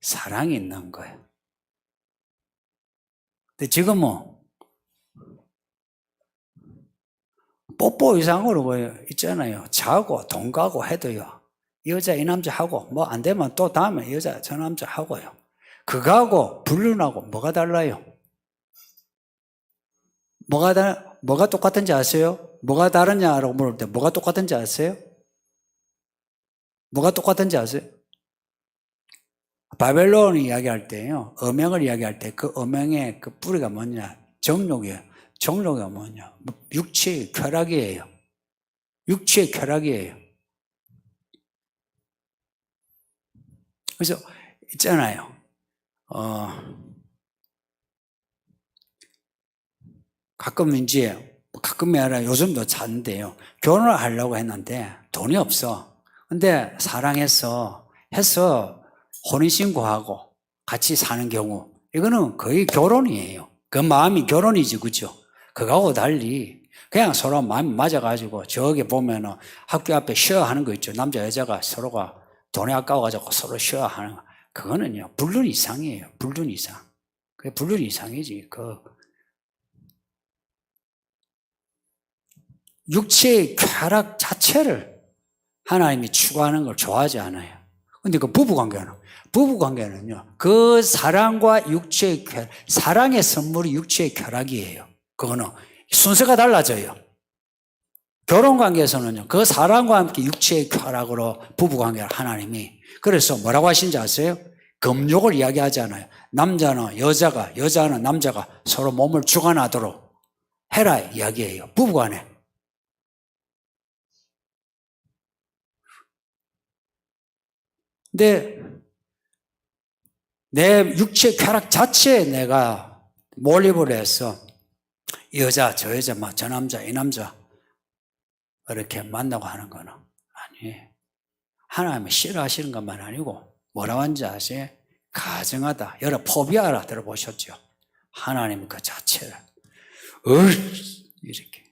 사랑이 있는 거예요. 근데 지금은 뽀뽀 이상으로 뭐 있잖아요. 자고 돈 가고 해도요, 이 여자 이 남자 하고 뭐 안 되면 또 다음에 이 여자 저 남자 하고요. 그거하고 불륜하고 뭐가 달라요? 뭐가 똑같은지 아세요? 뭐가 다르냐라고 물을 때 뭐가 똑같은지 아세요? 뭐가 똑같은지 아세요? 바벨론 이야기할 때요, 음행을 이야기할 때 그 음행의 그 뿌리가 뭐냐? 정욕이에요. 정욕이 뭐냐? 육체의 쾌락이에요. 육체의 쾌락이에요. 그래서 있잖아요. 가끔이 아니라 요즘도 찾는데요. 결혼을 하려고 했는데 돈이 없어. 근데 사랑해서 해서 혼인신고하고 같이 사는 경우, 이거는 거의 결혼이에요. 그 마음이 결혼이지, 그죠? 그거하고 달리 그냥 서로 마음이 맞아가지고 저기 보면은 학교 앞에 쉐어하는 거 있죠. 남자 여자가 서로가 돈이 아까워가지고 서로 쉐어하는 거. 그거는요, 불륜 이상이에요. 불륜 이상. 그게 불륜 이상이지. 육체의 쾌락 자체를 하나님이 추구하는 걸 좋아하지 않아요. 근데 그 부부관계는요, 그 사랑과 육체의 쾌락, 사랑의 선물이 육체의 쾌락이에요. 그거는 순서가 달라져요. 결혼관계에서는요, 그 사랑과 함께 육체의 쾌락으로 부부관계를 하나님이, 그래서 뭐라고 하신지 아세요? 금욕을 이야기하잖아요. 남자는 여자가, 여자는 남자가 서로 몸을 주관하도록 해라 이야기예요. 부부간에. 근데 내 육체 쾌락 자체에 내가 몰입을 해서 이 여자, 저 여자, 저 남자, 이 남자 이렇게 만나고 하는 거는 아니에요. 하나님이 싫어하시는 것만 아니고 뭐라고 하는지 아세요? 가증하다. 여러 포비아라 들어보셨죠? 하나님 그 자체를 이렇게.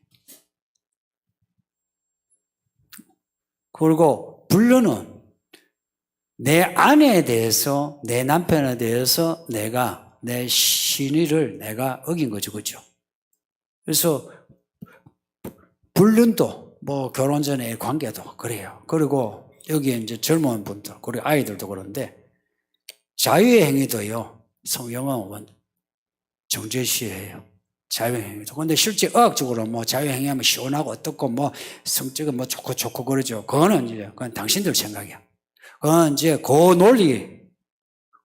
그리고 불륜은 내 아내에 대해서, 내 남편에 대해서 내가 내 신의를 내가 어긴 거죠, 그죠? 그래서 불륜도 뭐 결혼 전의 관계도 그래요. 그리고 여기 이제 젊은 분들, 그리고 아이들도 그런데 자유의 행위도요, 성경은 정죄시해요. 자유의 행위도. 근데 실제 의학적으로 뭐 자유의 행위하면 시원하고 어떻고 뭐 성적은 뭐 좋고 그러죠. 그건 당신들 생각이야. 그건 이제 그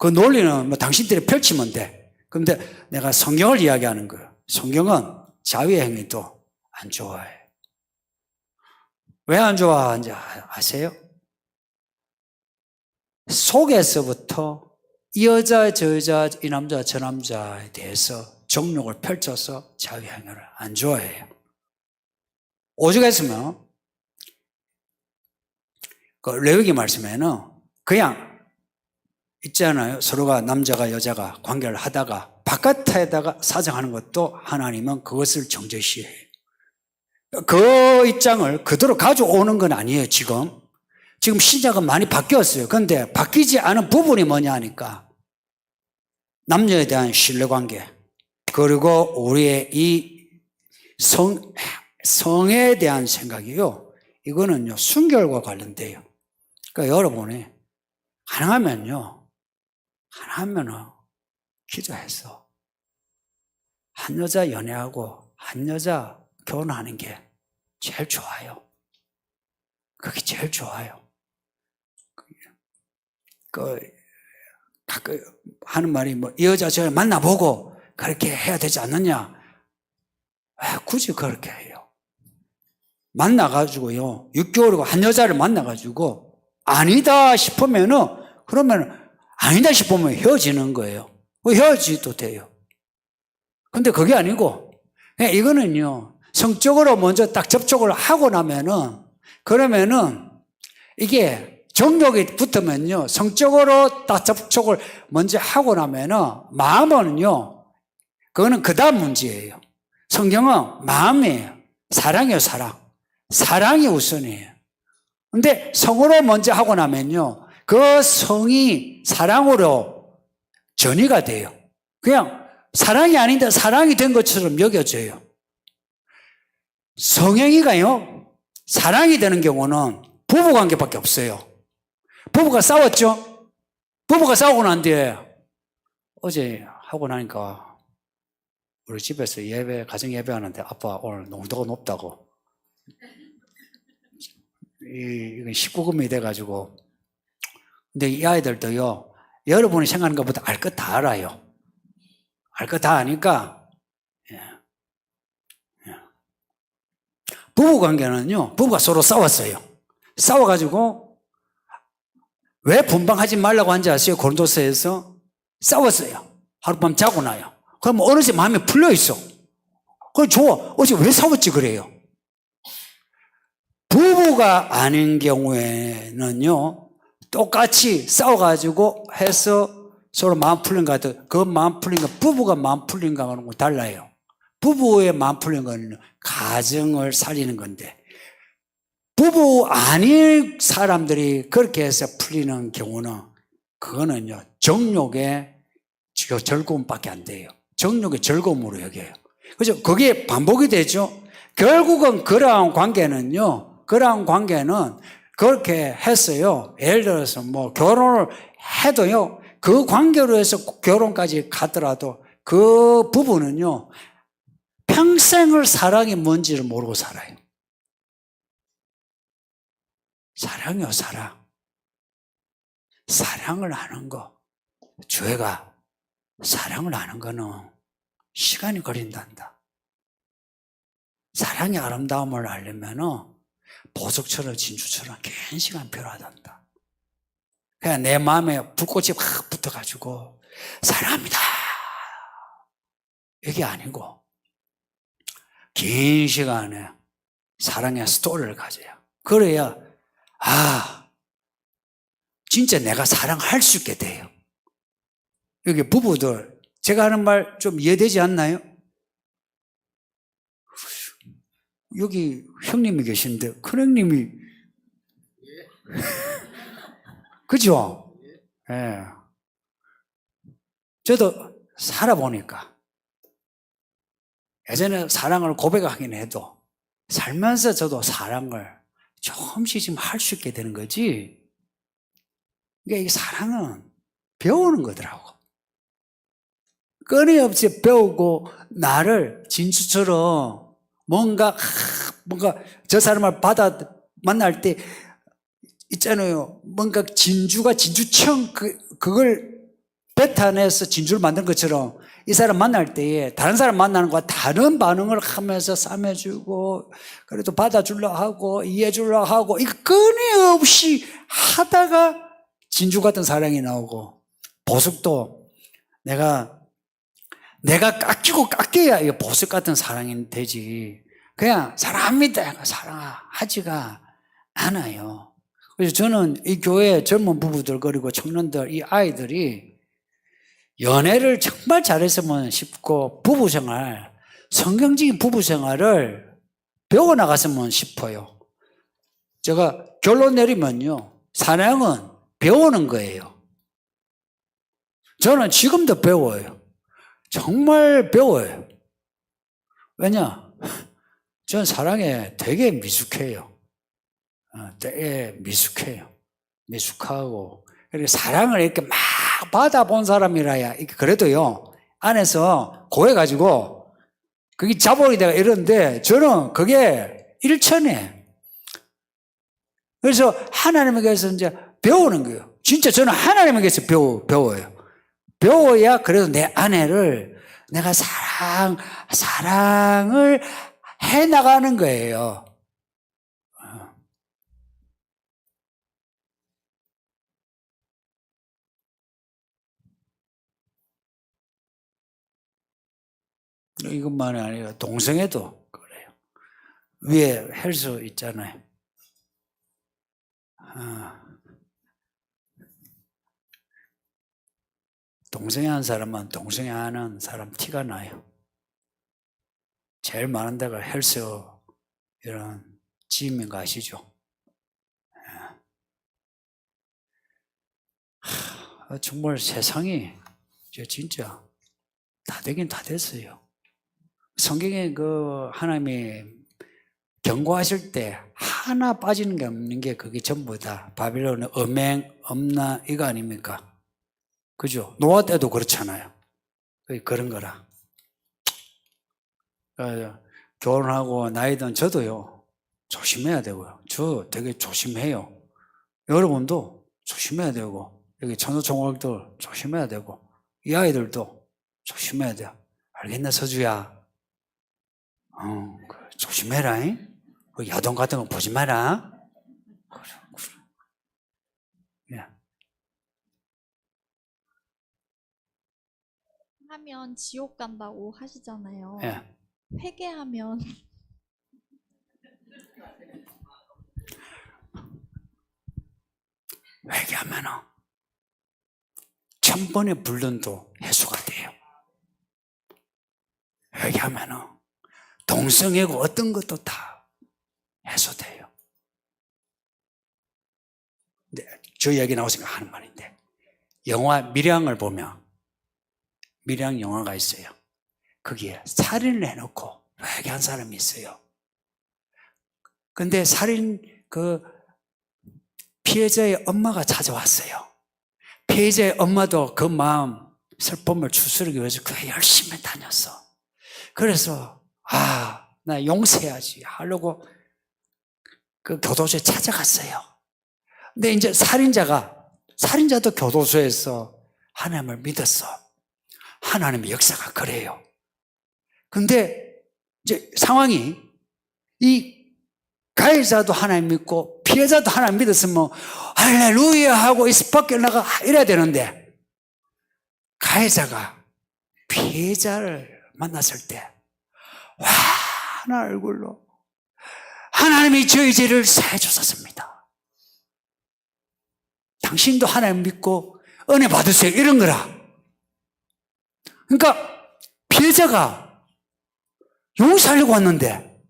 논리는 뭐 당신들이 펼치면 돼. 그런데 내가 성경을 이야기하는 거예요. 성경은 자유의 행위도 안 좋아해. 왜 안 좋아하는지 아세요? 속에서부터 이 여자, 저 여자, 이 남자, 저 남자에 대해서 정욕을 펼쳐서 자유의 행위를 안 좋아해요. 오죽했으면 그 레위기 말씀에는 그냥 있잖아요. 서로가 남자가 여자가 관계를 하다가 바깥에다가 사정하는 것도 하나님은 그것을 정죄시해요. 그 입장을 그대로 가져오는 건 아니에요. 지금 시작은 많이 바뀌었어요. 그런데 바뀌지 않은 부분이 뭐냐 하니까 남녀에 대한 신뢰관계, 그리고 우리의 이 성에 대한 생각이요, 이거는요 순결과 관련돼요. 그러니까 여러분이 가능하면은 기도해서 한 여자 연애하고 한 여자 결혼하는 게 제일 좋아요. 그게 제일 좋아요. 가끔 하는 말이 뭐 이 여자 저 만나보고 그렇게 해야 되지 않느냐? 왜 굳이 그렇게 해요? 만나가지고요, 6개월이고 한 여자를 만나가지고 아니다 싶으면은, 그러면 아니다 싶으면 헤어지는 거예요. 헤어지도 돼요. 근데 그게 아니고, 이거는요, 성적으로 먼저 딱 접촉을 하고 나면은, 그러면은, 이게 정욕이 붙으면요, 성적으로 딱 접촉을 먼저 하고 나면은, 마음은요, 그거는 그 다음 문제예요. 성경은 마음이에요. 사랑이에요, 사랑. 사랑이 우선이에요. 근데 성으로 먼저 하고 나면요, 그 성이 사랑으로 전이가 돼요. 그냥 사랑이 아닌데 사랑이 된 것처럼 여겨져요. 성행위가요, 사랑이 되는 경우는 부부관계밖에 없어요. 부부가 싸웠죠? 부부가 싸우고 난 뒤에 어제 하고 나니까 우리 집에서 가정 예배하는데 아빠 오늘 농도가 높다고. 이건 19금이 돼가지고. 근데 이 아이들도요, 여러분이 생각하는 것보다 알 것 다 알아요. 알 것 다 아니까, 부부 관계는요, 부부가 서로 싸웠어요. 싸워가지고, 왜 분방하지 말라고 한지 아세요? 고린도서에서 싸웠어요. 하룻밤 자고 나요. 그럼 어느새 마음이 풀려있어. 그래, 좋아. 어제 왜 싸웠지? 그래요. 부부가 아닌 경우에는요, 똑같이 싸워가지고 해서 서로 마음 풀린 것 같아요. 그 마음 풀린 거, 부부가 마음 풀린 거하고는 달라요. 부부의 마음 풀린 거는 가정을 살리는 건데, 부부 아닌 사람들이 그렇게 해서 풀리는 경우는, 그거는요, 정욕의 즐거움밖에 안 돼요. 정욕의 즐거움으로 여겨요. 그죠? 그게 반복이 되죠. 결국은 그러한 관계는 그렇게 했어요. 예를 들어서 뭐 결혼을 해도요, 그 관계로 해서 결혼까지 가더라도 그 부부는요, 평생을 사랑이 뭔지를 모르고 살아요. 사랑이요, 사랑. 사랑을 하는 거. 죄가 사랑을 하는 거는 시간이 걸린단다. 사랑의 아름다움을 알려면은 보석처럼 진주처럼 긴 시간 필요하단다. 그냥 내 마음에 불꽃이 확 붙어가지고 사랑합니다. 이게 아니고 긴 시간에 사랑의 스토리를 가져요. 그래야 진짜 내가 사랑할 수 있게 돼요. 여기 부부들, 제가 하는 말 좀 이해되지 않나요? 여기 형님이 계신데 큰형님이 그죠? 예. 저도 살아보니까 예전에 사랑을 고백하긴 해도 살면서 저도 사랑을 조금씩 지금 할 수 있게 되는 거지. 그러니까 이 사랑은 배우는 거더라고. 끊임없이 배우고 나를 진주처럼 뭔가 저 사람을 만날 때 있잖아요. 뭔가 진주청 그걸 뱉어내서 진주를 만든 것처럼 이 사람 만날 때에 다른 사람 만나는 것과 다른 반응을 하면서 싸매주고 그래도 받아주려 하고 이해해주려 하고 이거 끊임없이 하다가 진주 같은 사랑이 나오고 보석도 내가 깎여야 이게 보석 같은 사랑이 되지. 그냥 사랑합니다. 사랑하지가 않아요. 그래서 저는 이 교회 젊은 부부들 그리고 청년들 이 아이들이 연애를 정말 잘했으면 싶고 부부생활, 성경적인 부부생활을 배워나갔으면 싶어요. 제가 결론 내리면요, 사랑은 배우는 거예요. 저는 지금도 배워요. 정말 배워요. 왜냐? 전 사랑에 되게 미숙해요. 되게 미숙해요. 미숙하고. 그리고 사랑을 이렇게 막 받아본 사람이라야, 그래도요, 안에서 고해가지고, 그게 자본이 되가 이러는데, 저는 그게 일천해. 그래서 하나님에게서 이제 배우는 거예요. 진짜 저는 하나님에게서 배워요. 배워야 그래도 내 아내를 내가 사랑을 해 나가는 거예요. 이것만이 아니라 동성애도 그래요. 위에 헬스 있잖아요. 동성애 하는 사람은 동성애 하는 사람 티가 나요. 제일 많은 데가 헬스 이런 짐인 거 아시죠? 정말 세상이 진짜 다 되긴 다 됐어요. 성경에 그 하나님이 경고하실 때 하나 빠지는 게 없는 게 그게 전부 다 바빌론의 음행, 음란 이거 아닙니까? 그죠? 노아 때도 그렇잖아요. 그런 거라. 결혼하고 나이 든 저도요, 조심해야 되고요. 저 되게 조심해요. 여러분도 조심해야 되고, 여기 천도총각들 조심해야 되고, 이 아이들도 조심해야 돼요. 알겠나, 서주야? 조심해라. 그 야동 같은 거 보지 마라. 그래. 예. 하면 지옥 간다고 하시잖아요. 예. 회개하면 회개하면은 1000번의 불륜도 해소가 돼요. 회개하면은 동성애고 어떤 것도 다 해소돼요. 근데 저 이야기 나오니까 하는 말인데, 영화 밀양을 보면 밀양 영화가 있어요. 거기에 살인을 해놓고 회개한 사람이 있어요. 근데 살인 피해자의 엄마가 찾아왔어요. 피해자의 엄마도 그 마음 슬픔을 추스르기 위해서 교회 열심히 다녔어. 그래서 나 용서해야지 하려고 그 교도소에 찾아갔어요. 근데 이제 살인자도 교도소에서 하나님을 믿었어. 하나님의 역사가 그래요. 근데 이제 상황이 이 가해자도 하나님 믿고 피해자도 하나님 믿었으면 할렐루야 하고 이 밖에 나가 이래야 되는데, 가해자가 피해자를 만났을 때 환한 얼굴로 하나님이 저희 죄를 사해 주셨습니다. 당신도 하나님 믿고 은혜 받으세요. 이런 거라. 그러니까 피해자가 용서하려고 왔는데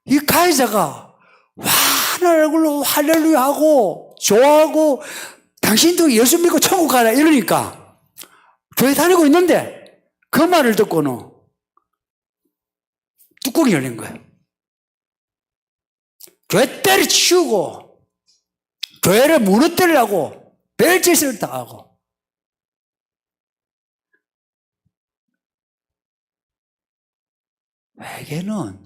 이 가해자가 환한 얼굴로 할렐루야 하고 좋아하고 당신도 예수 믿고 천국 가라 이러니까 교회 다니고 있는데 그 말을 듣고는 뚜껑이 열린 거예요. 교회 때려치우고 교회를 무너뜨리려고 별짓을 다 하고, 회개는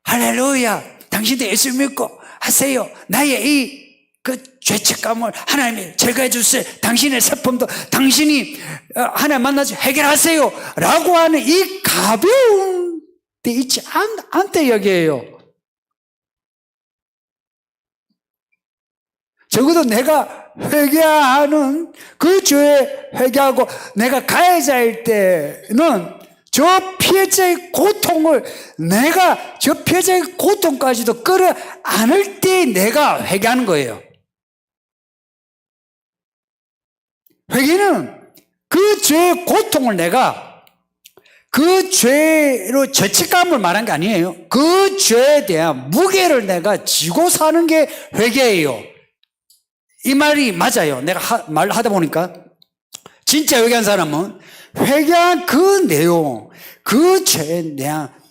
할렐루야 당신도 예수 믿고 하세요. 나의 그 죄책감을 하나님이 제거해 주세요. 당신의 슬픔도 당신이 하나님 만나서 해결하세요 라고 하는 이 가벼운 데 있지 않다 여기에요. 적어도 내가 회개하는 그 죄에 회개하고 내가 가해자일 때는 저 피해자의 고통을 내가 저 피해자의 고통까지도 끌어안을 때 내가 회개하는 거예요. 회개는 그 죄의 고통을 내가 그 죄로 죄책감을 말한 게 아니에요. 그 죄에 대한 무게를 내가 지고 사는 게 회개예요. 이 말이 맞아요. 내가 말하다 보니까 진짜 회개한 사람은 회개한 그 내용, 그 죄의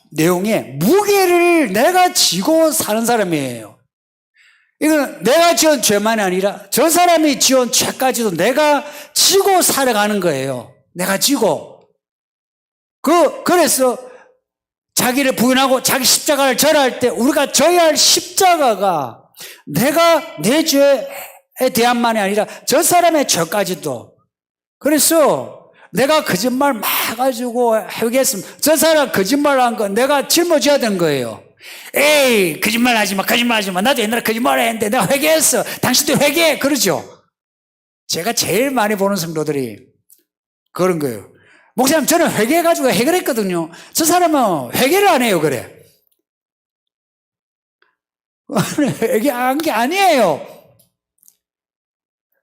내용의 무게를 내가 지고 사는 사람이에요. 이건 내가 지은 죄만이 아니라 저 사람이 지은 죄까지도 내가 지고 살아가는 거예요. 내가 지고. 그래서 자기를 부인하고 자기 십자가를 절할 때 우리가 져야 할 십자가가 내가 내 죄에 대한만이 아니라 저 사람의 죄까지도. 그래서 내가 거짓말 막 가지고 회개했으면 저 사람 거짓말한 거 내가 짊어져야 되는 거예요. 에이 거짓말하지 마. 나도 옛날에 거짓말했는데 내가 회개했어. 당신도 회개해. 그러죠. 제가 제일 많이 보는 성도들이 그런 거예요. 목사님, 저는 회개해가지고 해결했거든요. 저 사람은 회개를 안 해요, 그래. 회개한 게 아니에요.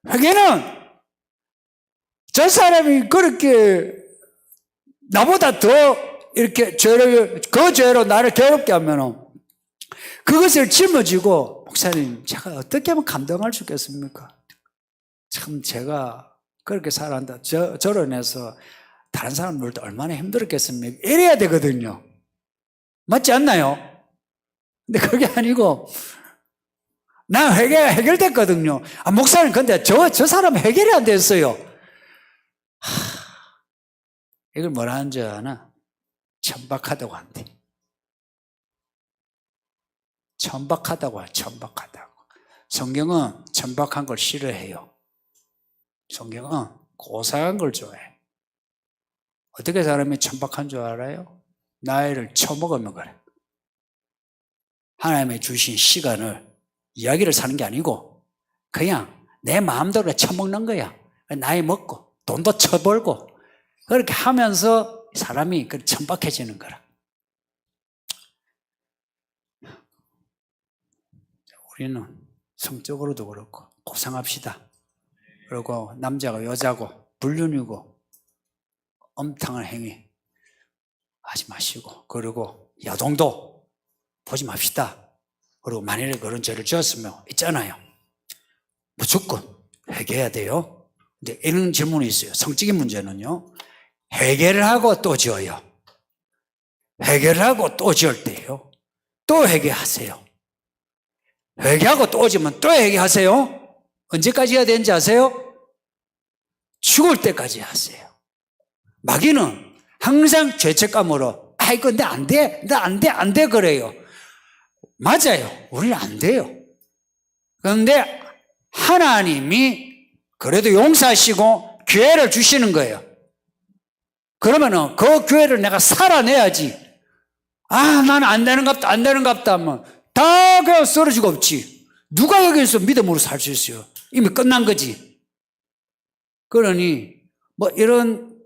회개는 저 사람이 그렇게 나보다 더 이렇게 그 죄로 나를 괴롭게 하면 그것을 짊어지고, 목사님, 제가 어떻게 하면 감당할 수 있겠습니까? 참, 제가 그렇게 살았다. 저런 해서 다른 사람들도 얼마나 힘들었겠습니까? 이래야 되거든요. 맞지 않나요? 근데 그게 아니고, 나 해결됐거든요. 아, 목사님, 근데 저 사람 해결이 안 됐어요. 이걸 뭐라 하는지 아나? 천박하다고 한대. 천박하다고 해, 천박하다고. 성경은 천박한 걸 싫어해요. 성경은 고상한 걸 좋아해. 어떻게 사람이 천박한 줄 알아요? 나이를 처먹으면 그래. 하나님이 주신 시간을 이야기를 사는 게 아니고 그냥 내 마음대로 처먹는 거야. 나이 먹고 돈도 쳐벌고 그렇게 하면서 사람이 천박해지는 거라. 우리는 성적으로도 그렇고 고상합시다. 그리고 남자가 여자고 불륜이고 엄탕한 행위 하지 마시고, 그리고 야동도 보지 맙시다. 그리고 만일에 그런 죄를 지었으면 있잖아요, 무조건 회개해야 돼요. 근데 이런 질문이 있어요. 성적인 문제는요, 회개를 하고 또 지어요. 회개를 하고 또 지을 때요, 또 회개하세요. 회개하고 또 지면 또 회개하세요. 언제까지 해야 되는지 아세요? 죽을 때까지 하세요. 마귀는 항상 죄책감으로 이거 내 안 돼, 안 돼 그래요. 맞아요. 우리는 안 돼요. 그런데 하나님이 그래도 용서하시고 기회를 주시는 거예요. 그러면은 그 기회를 내가 살아내야지. 아, 나는 안 되는갑다 하면 다 그냥 쓰러지고 없지. 누가 여기서 믿음으로 살 수 있어요? 이미 끝난 거지. 그러니 뭐 이런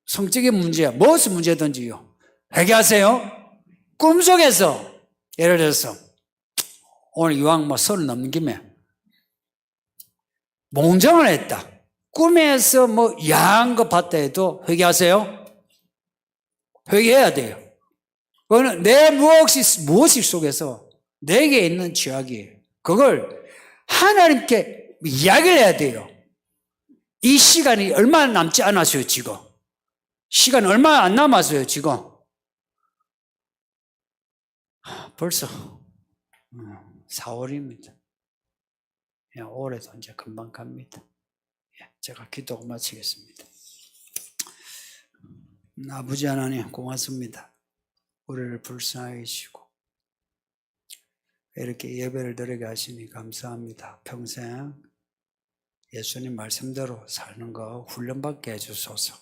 성적인 문제, 무엇이 문제든지요, 회개하세요. 꿈속에서 예를 들어서 오늘 이왕 뭐 선을 넘는 김에 몽정을 했다. 꿈에서 뭐 야한 거 봤다 해도 회개하세요. 회개해야 돼요. 그거는 내 무엇이 속에서 내게 있는 죄악이에요. 그걸 하나님께 이야기를 해야 돼요. 이 시간이 얼마 남지 않았어요, 지금. 시간 얼마 안 남았어요, 지금. 벌써 4월입니다. 올해도 이제 금방 갑니다. 제가 기도 마치겠습니다. 아버지 하나님, 고맙습니다. 우리를 불쌍하게 해주시고 이렇게 예배를 드리게 하시니 감사합니다. 평생 예수님 말씀대로 사는 거 훈련받게 해주소서.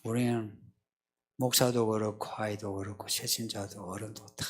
우리는 목사도 그렇고 아이도 그렇고 세신자도 어른도 다